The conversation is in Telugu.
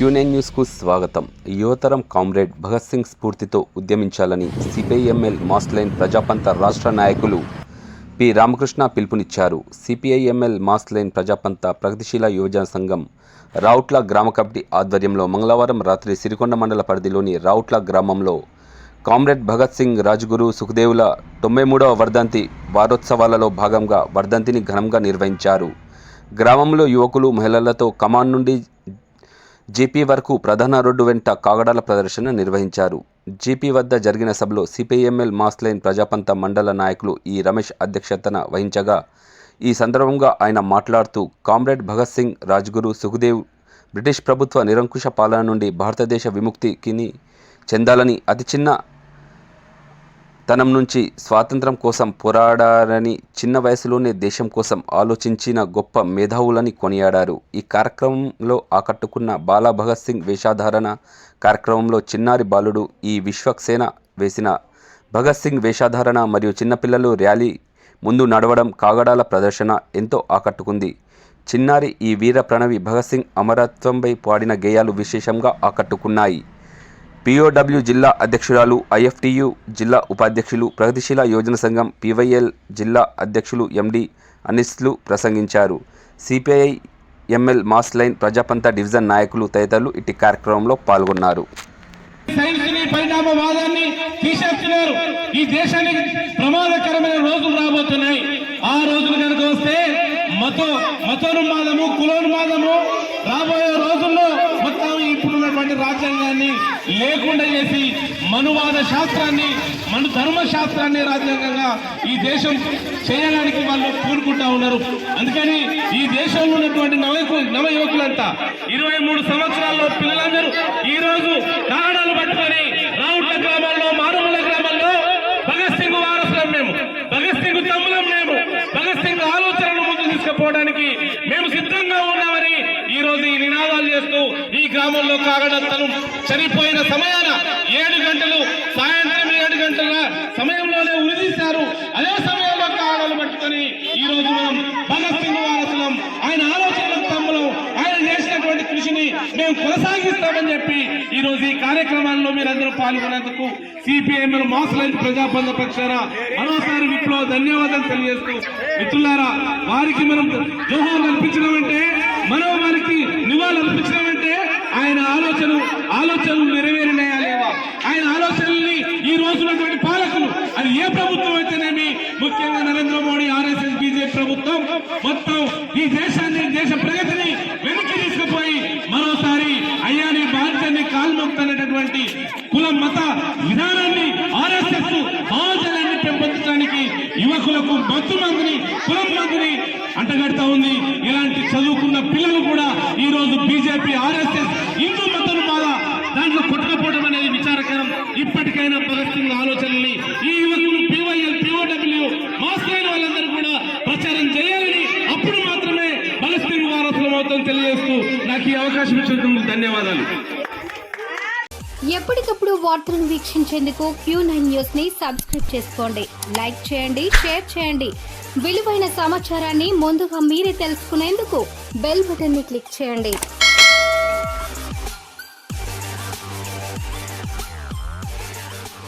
Q9 న్యూస్కు స్వాగతం. యువతరం కామ్రేడ్ భగత్ సింగ్ స్ఫూర్తితో ఉద్యమించాలని సిపిఐఎంఎల్ మాస్ లైన్ ప్రజాపంత రాష్ట్ర నాయకులు పి రామకృష్ణ పిలుపునిచ్చారు. సిపిఐఎంఎల్ మాస్ లైన్ ప్రజాపంత ప్రగతిశీల యువజన సంఘం రావుట్ల గ్రామ కమిటీ ఆధ్వర్యంలో మంగళవారం రాత్రి సిరికొండ మండల పరిధిలోని రావుట్ల గ్రామంలో కామ్రేడ్ భగత్ సింగ్ రాజ్గురు సుఖదేవుల 93వ వర్ధంతి వారోత్సవాలలో భాగంగా వర్ధంతిని ఘనంగా నిర్వహించారు. గ్రామంలో యువకులు మహిళలతో కమాన్ నుండి జీపీ వరకు ప్రధాన రోడ్డు వెంట కాగడాల ప్రదర్శన నిర్వహించారు. జీపీ వద్ద జరిగిన సభలో సిపిఐఎంఎల్ మాస్ లైన్ ప్రజాపంత మండల నాయకులు ఈ రమేష్ అధ్యక్షతన వహించగా ఈ సందర్భంగా ఆయన మాట్లాడుతూ కామ్రేడ్ భగత్ సింగ్ రాజ్గురు సుఖదేవ్ బ్రిటిష్ ప్రభుత్వ నిరంకుశ పాలన నుండి భారతదేశ విముక్తికి చెందాలని అతి చిన్న తనం నుంచి స్వాతంత్రం కోసం పోరాడారని చిన్న వయసులోనే దేశం కోసం ఆలోచించిన గొప్ప మేధావులని కొనియాడారు. ఈ కార్యక్రమంలో ఆకట్టుకున్న బాలా భగత్ సింగ్ వేషధారణ కార్యక్రమంలో చిన్నారి బాలుడు ఈ విశ్వక్సేన వేసిన భగత్ సింగ్ వేషధారణ మరియు చిన్నపిల్లలు ర్యాలీ ముందు నడవడం కాగడాల ప్రదర్శన ఎంతో ఆకట్టుకుంది. చిన్నారి ఈ వీర ప్రణవి భగత్ సింగ్ అమరత్వంపై పాడిన గేయాలు విశేషంగా ఆకట్టుకున్నాయి. పిఓడబ్ల్యూ జిల్లా అధ్యక్షురాలు, ఐఎఫ్టియు జిల్లా ఉపాధ్యక్షులు, ప్రగతిశీల యోజన సంఘం పివైఎల్ జిల్లా అధ్యక్షులు ఎండి అనిస్లు ప్రసంగించారు. సిపిఐఎంఎల్ మాస్ లైన్ ప్రజాపంత డివిజన్ నాయకులు తదితరులు ఇట్టి కార్యక్రమంలో పాల్గొన్నారు. ఈ దేశానికి ప్రమాదకరమైన రోజులు రాబోతున్నాయి. ఆ రోజులు కనుక వస్తే మతోన్మాదము కులోన్మాదము రాబోయే రోజుల్లో మొత్తం ఇప్పుడున్నటువంటి రాజ్యాంగాన్ని లేకుండా చేసి మనువాద శాస్త్రాన్ని మన ధర్మశాస్త్రాన్ని రాజ్యాంగంగా ఈ దేశం చేయడానికి వాళ్ళు కోరుకుంటా ఉన్నారు. అందుకని ఈ దేశంలో ఉన్నటువంటి నవ యువకులంతా 23 సంవత్సరాల్లో పిల్లలందరూ ఈ రోజు కారణాలు పట్టుకొని రావుట్ల గ్రామాల్లో మారుమూల గ్రామాల్లో భగత్ సింగ్ వారసులం మేము, భగత్ సింగ్ తమ్ములం మేము, భగత్ సింగ్ ఆలోచనలు ముందు తీసుకుపోవడానికి మేము సిద్ధంగా ఉన్నామని ఈ రోజు ఈ నినాదాలు చేస్తూ ఈ గ్రామంలో కాగడత్తలు చనిపోయిన సమయాన 7 గంటలు సాయంత్రం 7 గంటల సమయంలోనే ఉరిదీశారు. అదే సమయంలో కాగడాలు పట్టుకొని ఈ రోజు మనం భగత్ సింగ్ వారసులం, ఆయన ఆలోచనలకు తమ్ములం, ఆయన చేసినటువంటి కృషిని మేము కొనసాగిస్తామని చెప్పి ఈ రోజు ఈ కార్యక్రమాల్లో మీరందరూ పాల్గొనేందుకు సిపిఐఎంఎల్ మాస్ లైన్ ప్రజాపంత పక్షాన మరోసారి విప్లవ ధన్యవాదాలు తెలియజేస్తూ, మిత్రులారా, వారికి మనం జోహార్లు అర్పించడమంటే, మనం వారికి నివాళులు అర్పించడమంటే ఆయన ఆలోచనలు నెరవేరినాయా లేవా, ఆయన ఆలోచనల్ని ఈ రోజున్నటువంటి పాలకులు, అది ఏ ప్రభుత్వం అయితేనేమి, ముఖ్యంగా నరేంద్ర మోడీ ఆర్ఎస్ఎస్ బీజేపీ ప్రభుత్వం మొత్తం ఈ దేశాన్ని, దేశ ప్రగతిని వెనక్కి తీసుకుపోయి మరోసారి అయ్యాని బాధ్యతని కాల్మొక్తనేటటువంటి కుల మత విధానాన్ని ఆర్ఎస్ఎస్ బాధ్యతని పెంపొందడానికి యువకులకు మత్తు మందిని కులం మందిని అంటగడతా ఉంది. ఇలాంటి చదువుకున్న పిల్లలు కూడా ఈ రోజు బీజేపీ ఆర్ఎస్ఎస్ హిందూ మతం బాధ దాంట్లో కొట్టుకపోవడం అనేది విచారకరం. ఇప్పటికైనా భగత్ సింగ్ ఆలోచనల్ని ఈ యువకులు పివైఎల్ పిఓడబ్ల్యూ మాస్ లైన్ వాళ్ళందరూ కూడా ప్రచారం చేయాలని, అప్పుడు మాత్రమే భగత్ సింగ్ వారసులం అవుతాం తెలియజేస్తూ నాకు ఈ అవకాశం ఇచ్చినందుకు ధన్యవాదాలు. ఎప్పటికప్పుడు వార్తలను వీక్షించేందుకు Q9 న్యూస్ ని సబ్స్క్రైబ్ చేసుకోండి, లైక్ చేయండి, షేర్ చేయండి. విలువైన సమాచారాన్ని ముందుగా మీరే తెలుసుకునేందుకు బెల్ బటన్ ని క్లిక్ చేయండి.